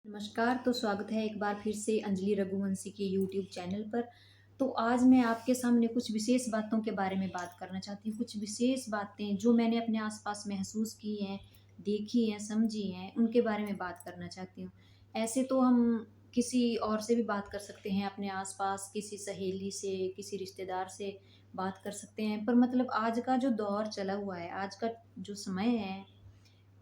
नमस्कार, तो स्वागत है एक बार फिर से अंजलि रघुवंशी के यूट्यूब चैनल पर। तो आज मैं आपके सामने कुछ विशेष बातों के बारे में बात करना चाहती हूँ। कुछ विशेष बातें जो मैंने अपने आसपास महसूस की हैं, देखी हैं, समझी हैं, उनके बारे में बात करना चाहती हूँ। ऐसे तो हम किसी और से भी बात कर सकते हैं, अपने आसपास किसी सहेली से, किसी रिश्तेदार से बात कर सकते हैं। पर मतलब आज का जो दौर चला हुआ है, आज का जो समय है,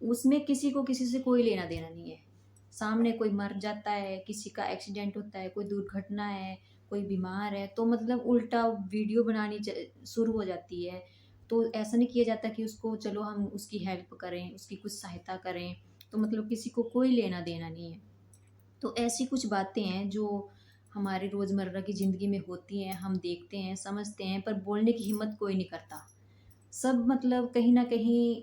उसमें किसी को किसी से कोई लेना-देना नहीं है। सामने कोई मर जाता है, किसी का एक्सीडेंट होता है, कोई दुर्घटना है, कोई बीमार है, तो मतलब उल्टा वीडियो बनानी शुरू हो जाती है। तो ऐसा नहीं किया जाता कि उसको चलो हम उसकी हेल्प करें, उसकी कुछ सहायता करें, तो मतलब किसी को कोई लेना-देना नहीं है। तो ऐसी कुछ बातें हैं जो हमारी रोज़मर्रा की ज़िंदगी में होती हैं, हम देखते हैं, समझते हैं, पर बोलने की हिम्मत कोई नहीं करता। सब मतलब कहीं न कहीं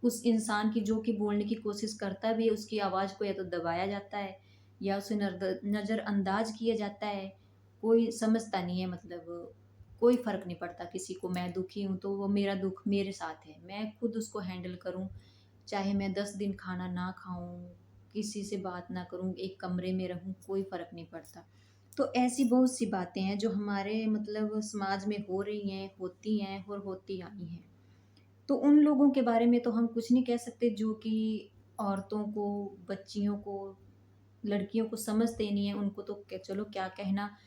उस इंसान की जो कि बोलने की कोशिश करता भी है, उसकी आवाज़ को या तो दबाया जाता है या उसे नज़रअंदाज किया जाता है। कोई समझता नहीं है, मतलब कोई फ़र्क नहीं पड़ता किसी को। मैं दुखी हूँ तो वो मेरा दुःख मेरे साथ है, मैं खुद उसको हैंडल करूँ, चाहे मैं 10 दिन खाना ना खाऊँ, किसी से बात ना करूँ, एक कमरे में रहूँ, कोई फ़र्क नहीं पड़ता। तो ऐसी बहुत सी बातें हैं जो हमारे मतलब समाज में हो रही हैं, होती हैं और होती आई हैं। तो उन लोगों के बारे में तो हम कुछ नहीं कह सकते जो कि औरतों को, बच्चियों को, लड़कियों को समझते नहीं हैं, उनको तो चलो क्या कहना,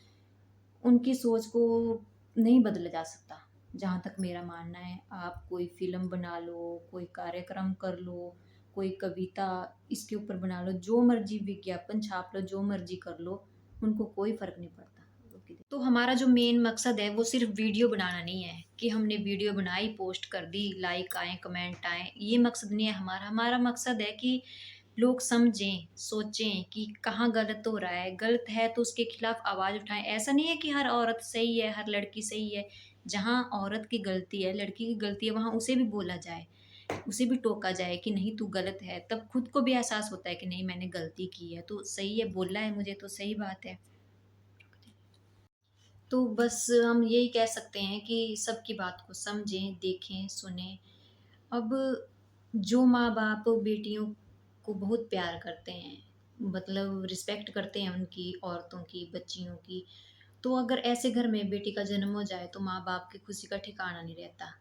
उनकी सोच को नहीं बदला जा सकता, जहाँ तक मेरा मानना है। आप कोई फ़िल्म बना लो, कोई कार्यक्रम कर लो, कोई कविता इसके ऊपर बना लो, जो मर्ज़ी विज्ञापन छाप लो, जो मर्ज़ी कर लो, उनको कोई फ़र्क नहीं पड़ता। तो हमारा जो मेन मकसद है वो सिर्फ़ वीडियो बनाना नहीं है कि हमने वीडियो बनाई, पोस्ट कर दी, लाइक आएँ, कमेंट आएँ, ये मकसद नहीं है हमारा। हमारा मकसद है कि लोग समझें, सोचें कि कहाँ गलत हो रहा है, गलत है तो उसके खिलाफ आवाज़ उठाएँ। ऐसा नहीं है कि हर औरत सही है, हर लड़की सही है। जहाँ औरत की गलती है, लड़की की गलती है, वहाँ उसे भी बोला जाए, उसे भी टोका जाए कि नहीं तू गलत है। तब खुद को भी एहसास होता है कि नहीं मैंने गलती की है, तो सही है, बोला है मुझे तो सही बात है। तो बस हम यही कह सकते हैं कि सबकी बात को समझें, देखें, सुनें। अब जो माँ-बाप बेटियों को बहुत प्यार करते हैं, मतलब रिस्पेक्ट करते हैं उनकी, औरतों की, बच्चियों की, तो अगर ऐसे घर में बेटी का जन्म हो जाए तो माँ-बाप की खुशी का ठिकाना नहीं रहता।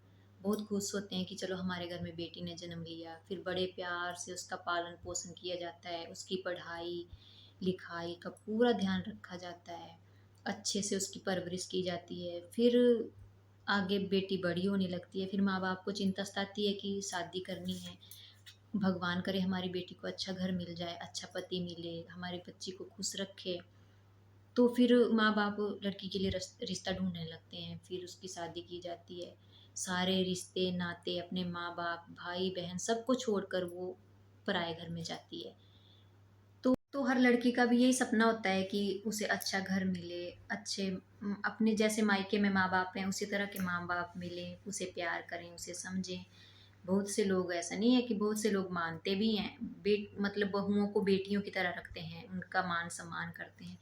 बहुत खुश होते हैं कि चलो हमारे घर में बेटी ने जन्म लिया, फिर बड़े प्यार से उसका पालन-पोषण किया जाता है, उसकी पढ़ाई-लिखाई का पूरा ध्यान रखा जाता है, अच्छे से उसकी परवरिश की जाती है। फिर आगे बेटी बड़ी होने लगती है, फिर माँ-बाप को चिंता सताती है कि शादी करनी है, भगवान करे हमारी बेटी को अच्छा घर मिल जाए, अच्छा पति मिले, हमारी बच्ची को खुश रखे। तो फिर माँ-बाप लड़की के लिए रिश्ता ढूँढने लगते हैं, फिर उसकी शादी की जाती है। सारे रिश्ते, नाते, अपने माँ-बाप, भाई-बहन सबको छोड़कर वो पराए घर में जाती है। तो हर लड़की का भी यही सपना होता है कि उसे अच्छा घर मिले, अच्छे अपने जैसे मायके में माँ-बाप हैं, उसी तरह के माँ-बाप मिलें, उसे प्यार करें, उसे समझें। बहुत से लोग ऐसा नहीं है कि बहुत से लोग मानते भी हैं, मतलब बहुओं को बेटियों की तरह रखते हैं, उनका मान-सम्मान करते हैं।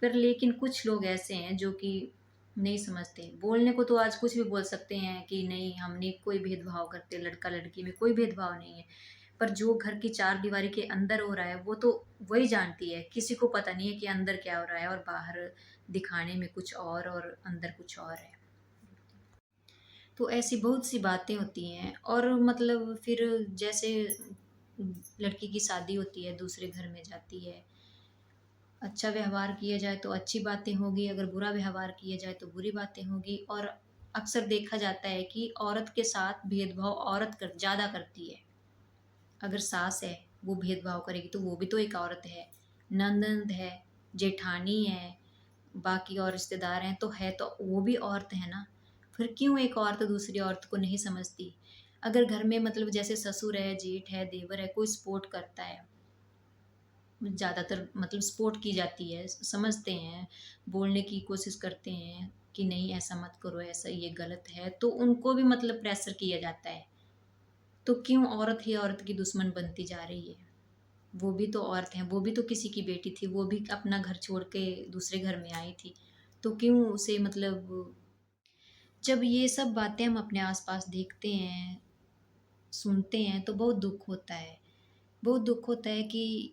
पर लेकिन कुछ लोग ऐसे हैं जो कि नहीं समझते। बोलने को तो आज कुछ भी बोल सकते हैं कि नहीं हमने कोई भेदभाव करते, लड़का-लड़की में कोई भेदभाव नहीं है। पर जो घर की चारदीवारी के अंदर हो रहा है वो तो वही जानती है, किसी को पता नहीं है कि अंदर क्या हो रहा है और बाहर दिखाने में कुछ और अंदर कुछ और है। तो ऐसी बहुत सी बातें होती हैं और मतलब फिर जैसे लड़की की शादी होती है, दूसरे घर में जाती है, अच्छा व्यवहार किया जाए तो अच्छी बातें होगी, अगर बुरा व्यवहार किया जाए तो बुरी बातें होगी। और अक्सर देखा जाता है कि औरत के साथ भेदभाव औरत ज़्यादा करती है। अगर सास है, वो भेदभाव करेगी तो वो भी तो एक औरत है, ननंद है, जेठानी है, बाकी और रिश्तेदार हैं तो है तो वो भी औरत है ना। फिर क्यों एक औरत दूसरी औरत को नहीं समझती? अगर घर में मतलब जैसे ससुर है, जेठ है, देवर है, कोई सपोर्ट करता है, ज़्यादातर मतलब सपोर्ट की जाती है, समझते हैं, बोलने की कोशिश करते हैं कि नहीं ऐसा मत करो, ऐसा ये गलत है, तो उनको भी मतलब प्रेशर किया जाता है। तो क्यों औरत ही औरत की दुश्मन बनती जा रही है? वो भी तो औरत है, वो भी तो किसी की बेटी थी, वो भी अपना घर छोड़ के दूसरे घर में आई थी। तो क्यों उसे मतलब जब ये सब बातें हम अपने आस-पास देखते हैं, सुनते हैं तो बहुत दुःख होता है। बहुत दुःख होता है कि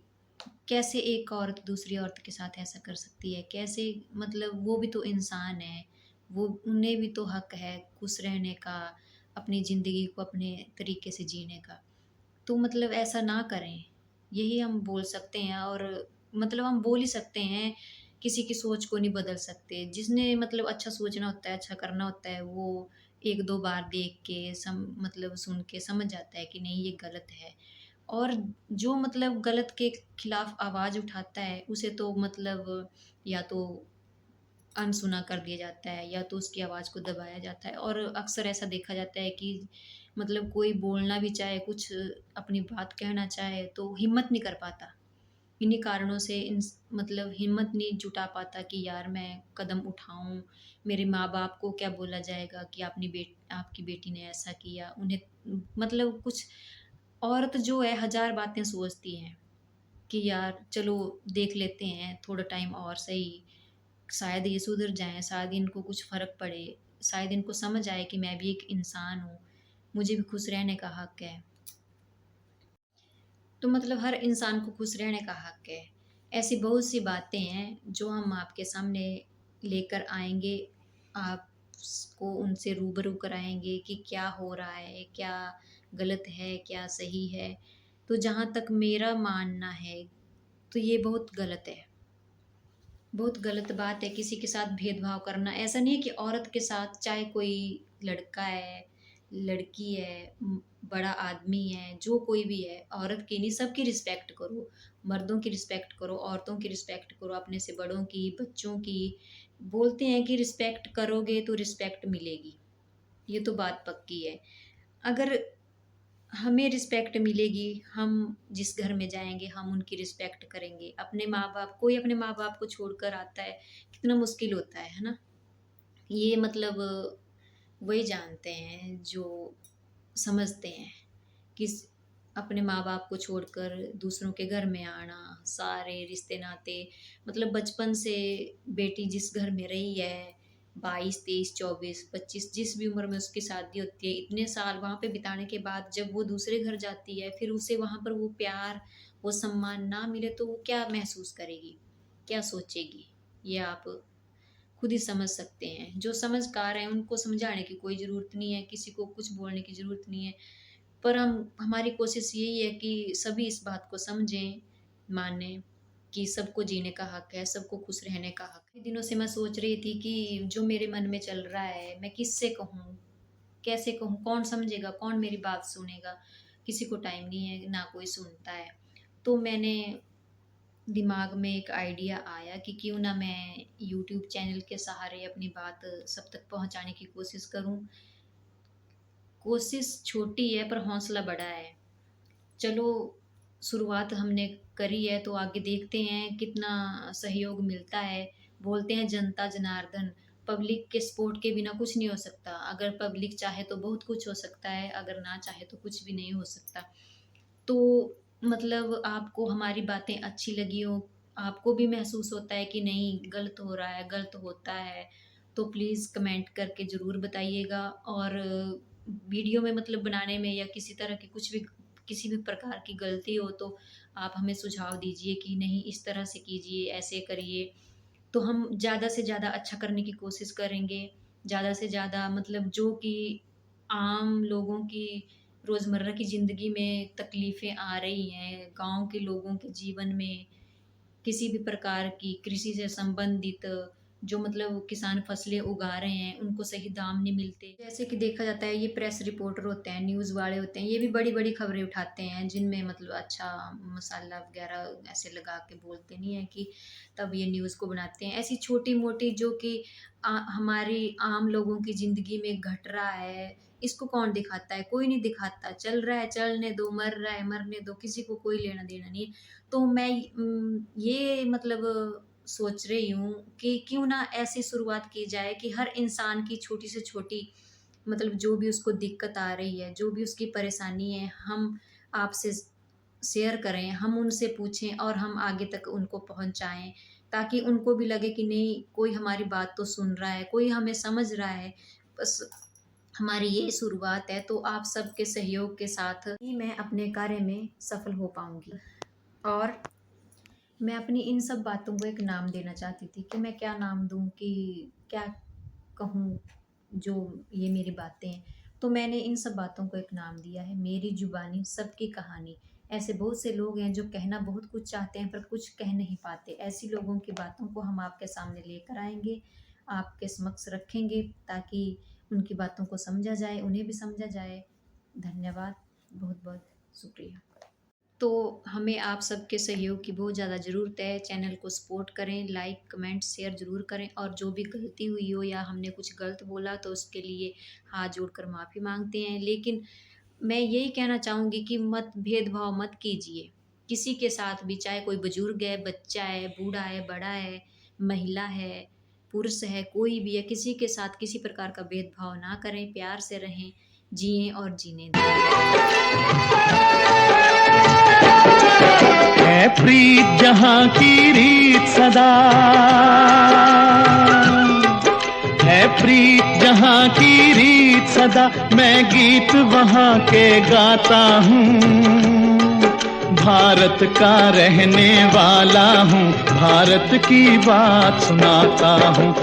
कैसे एक औरत दूसरी औरत के साथ ऐसा कर सकती है? कैसे मतलब वो भी तो इंसान है, वो उन्हें भी तो हक है खुश रहने का, अपनी ज़िंदगी को अपने तरीके से जीने का। तो मतलब ऐसा ना करें, यही हम बोल सकते हैं और मतलब हम बोल ही सकते हैं, किसी की सोच को नहीं बदल सकते। जिसने मतलब अच्छा सोचना होता है, अच्छा करना होता है, वो 1-2 बार देख के मतलब सुन के समझ जाता है कि नहीं ये गलत है। और जो मतलब गलत के खिलाफ आवाज़ उठाता है, उसे तो मतलब या तो अनसुना कर दिया जाता है या तो उसकी आवाज़ को दबाया जाता है। और अक्सर ऐसा देखा जाता है कि मतलब कोई बोलना भी चाहे, कुछ अपनी बात कहना चाहे तो हिम्मत नहीं कर पाता। इन्हीं कारणों से मतलब हिम्मत नहीं जुटा पाता कि यार मैं कदम उठाऊँ, मेरे माँ-बाप को क्या बोला जाएगा कि आपकी बेटी ने ऐसा किया। उन्हें मतलब कुछ औरत जो है हज़ार बातें सोचती हैं कि यार चलो देख लेते हैं थोड़ा टाइम और सही, शायद ये सुधर जाएँ, शायद इनको कुछ फ़र्क पड़े, शायद इनको समझ आए कि मैं भी एक इंसान हूँ, मुझे भी खुश रहने का हक है। तो मतलब हर इंसान को खुश रहने का हक है। ऐसी बहुत सी बातें हैं जो हम आपके सामने लेकर आएँगे, आपको उनसे रूबरू कराएँगे कि क्या हो रहा है, क्या गलत है, क्या सही है। तो जहाँ तक मेरा मानना है, तो ये बहुत गलत है। बहुत गलत बात है किसी के साथ भेदभाव करना। ऐसा नहीं है कि औरत के साथ चाहे कोई लड़का है, लड़की है, बड़ा आदमी है, जो कोई भी है, औरत की नहीं सबकी रिस्पेक्ट करो। मर्दों की रिस्पेक्ट करो, औरतों की रिस्पेक्ट करो, अपने से बड़ों की, बच्चों की। बोलते हैं कि रिस्पेक्ट करोगे तो रिस्पेक्ट मिलेगी। ये तो बात पक्की है। अगर हमें रिस्पेक्ट मिलेगी, हम जिस घर में जाएँगे हम उनकी रिस्पेक्ट करेंगे। अपने माँ-बाप कोई अपने माँ-बाप को छोड़कर आता है, कितना मुश्किल होता है ना? ये मतलब वही जानते हैं जो समझते हैं, किस अपने माँ-बाप को छोड़कर दूसरों के घर में आना, सारे रिश्ते-नाते मतलब बचपन से बेटी जिस घर में रही है, 22, 23, 24, 25 जिस भी उम्र में उसकी शादी होती है, इतने साल वहाँ पे बिताने के बाद जब वो दूसरे घर जाती है, फिर उसे वहाँ पर वो प्यार, वो सम्मान ना मिले तो वो क्या महसूस करेगी? क्या सोचेगी? ये आप खुद ही समझ सकते हैं। जो समझदार हैं उनको समझाने की कोई ज़रूरत नहीं है, किसी को कुछ बोलने की ज़रूरत नहीं है। पर हमारी कोशिश यही है कि सभी इस बात को समझें, मानें कि सबको जीने का हक है, सबको खुश रहने का हक है। दिनों से मैं सोच रही थी कि जो मेरे मन में चल रहा है, मैं किससे कहूँ? कैसे कहूँ? कौन समझेगा? कौन मेरी बात सुनेगा? किसी को टाइम नहीं है, ना कोई सुनता है। तो मैंने दिमाग में एक आइडिया आया कि क्यों ना मैं यूट्यूब चैनल के सहारे अपनी बात सब तक पहुँचाने की कोशिश करूँ। कोशिश छोटी है पर हौसला बड़ा है। चलो शुरुआत हमने करी है तो आगे देखते हैं कितना सहयोग मिलता है। बोलते हैं जनता जनार्दन, पब्लिक के सपोर्ट के बिना कुछ नहीं हो सकता। अगर पब्लिक चाहे तो बहुत कुछ हो सकता है, अगर ना चाहे तो कुछ भी नहीं हो सकता। तो मतलब आपको हमारी बातें अच्छी लगी हो, आपको भी महसूस होता है कि नहीं गलत हो रहा है, गलत होता है, तो प्लीज़ कमेंट करके ज़रूर बताइएगा। और वीडियो में मतलब बनाने में या किसी भी प्रकार की गलती हो तो आप हमें सुझाव दीजिए कि नहीं इस तरह से कीजिए, ऐसे करिए। तो हम ज़्यादा से ज़्यादा अच्छा करने की कोशिश करेंगे। ज़्यादा से ज़्यादा मतलब जो कि आम लोगों की रोज़मर्रा की ज़िंदगी में तकलीफ़ें आ रही हैं, गाँव के लोगों के जीवन में किसी भी प्रकार की कृषि से संबंधित जो मतलब किसान फसलें उगा रहे हैं, उनको सही दाम नहीं मिलते। जैसे कि देखा जाता है ये प्रेस रिपोर्टर होते हैं, न्यूज़ वाले होते हैं, ये भी बड़ी-बड़ी खबरें उठाते हैं जिनमें मतलब अच्छा मसाला वग़ैरह ऐसे लगा के बोलते नहीं है कि तब ये न्यूज़ को बनाते हैं। ऐसी छोटी-मोटी जो कि हमारी आम लोगों की ज़िंदगी में घट रहा है, इसको कौन दिखाता है? कोई नहीं दिखाता। चल रहा है, चलने दो, मर रहा है, मरने दो, किसी को कोई लेना-देना नहीं है। तो मैं ये मतलब सोच रही हूँ कि क्यों ना ऐसी शुरुआत की जाए कि हर इंसान की छोटी से छोटी मतलब जो भी उसको दिक्कत आ रही है, जो भी उसकी परेशानी है, हम आपसे शेयर करें, हम उनसे पूछें और हम आगे तक उनको पहुँचाएँ, ताकि उनको भी लगे कि नहीं कोई हमारी बात तो सुन रहा है, कोई हमें समझ रहा है। बस हमारी ये शुरुआत है, तो आप सबके सहयोग के साथ ही मैं अपने कार्य में सफल हो पाऊँगी। और मैं अपनी इन सब बातों को एक नाम देना चाहती थी कि मैं क्या नाम दूँ, कि क्या कहूँ, जो ये मेरी बातें हैं। तो मैंने इन सब बातों को एक नाम दिया है, मेरी जुबानी सबकी कहानी। ऐसे बहुत से लोग हैं जो कहना बहुत कुछ चाहते हैं पर कुछ कह नहीं पाते। ऐसी लोगों की बातों को हम आपके सामने लेकर आएँगे, आपके समक्ष रखेंगे ताकि उनकी बातों को समझा जाए, उन्हें भी समझा जाए। धन्यवाद, बहुत-बहुत शुक्रिया। तो हमें आप सबके सहयोग की बहुत ज़्यादा ज़रूरत है। चैनल को सपोर्ट करें, लाइक, कमेंट, शेयर ज़रूर करें और जो भी गलती हुई हो या हमने कुछ गलत बोला तो उसके लिए हाथ जोड़कर माफ़ी माँगते हैं। लेकिन मैं यही कहना चाहूँगी कि मत भेदभाव मत कीजिए, किसी के साथ भी, चाहे कोई बुजुर्ग है, बच्चा है, बूढ़ा है, बड़ा है, महिला है, पुरुष है, कोई भी है, किसी के साथ किसी प्रकार का भेदभाव ना करें, प्यार से रहें, जिएँ और जीने दें। है प्रीत जहाँ की रीत सदा, है प्रीत जहाँ की रीत सदा, मैं गीत वहाँ के गाता हूँ। भारत का रहने वाला हूँ, भारत की बात सुनाता हूँ।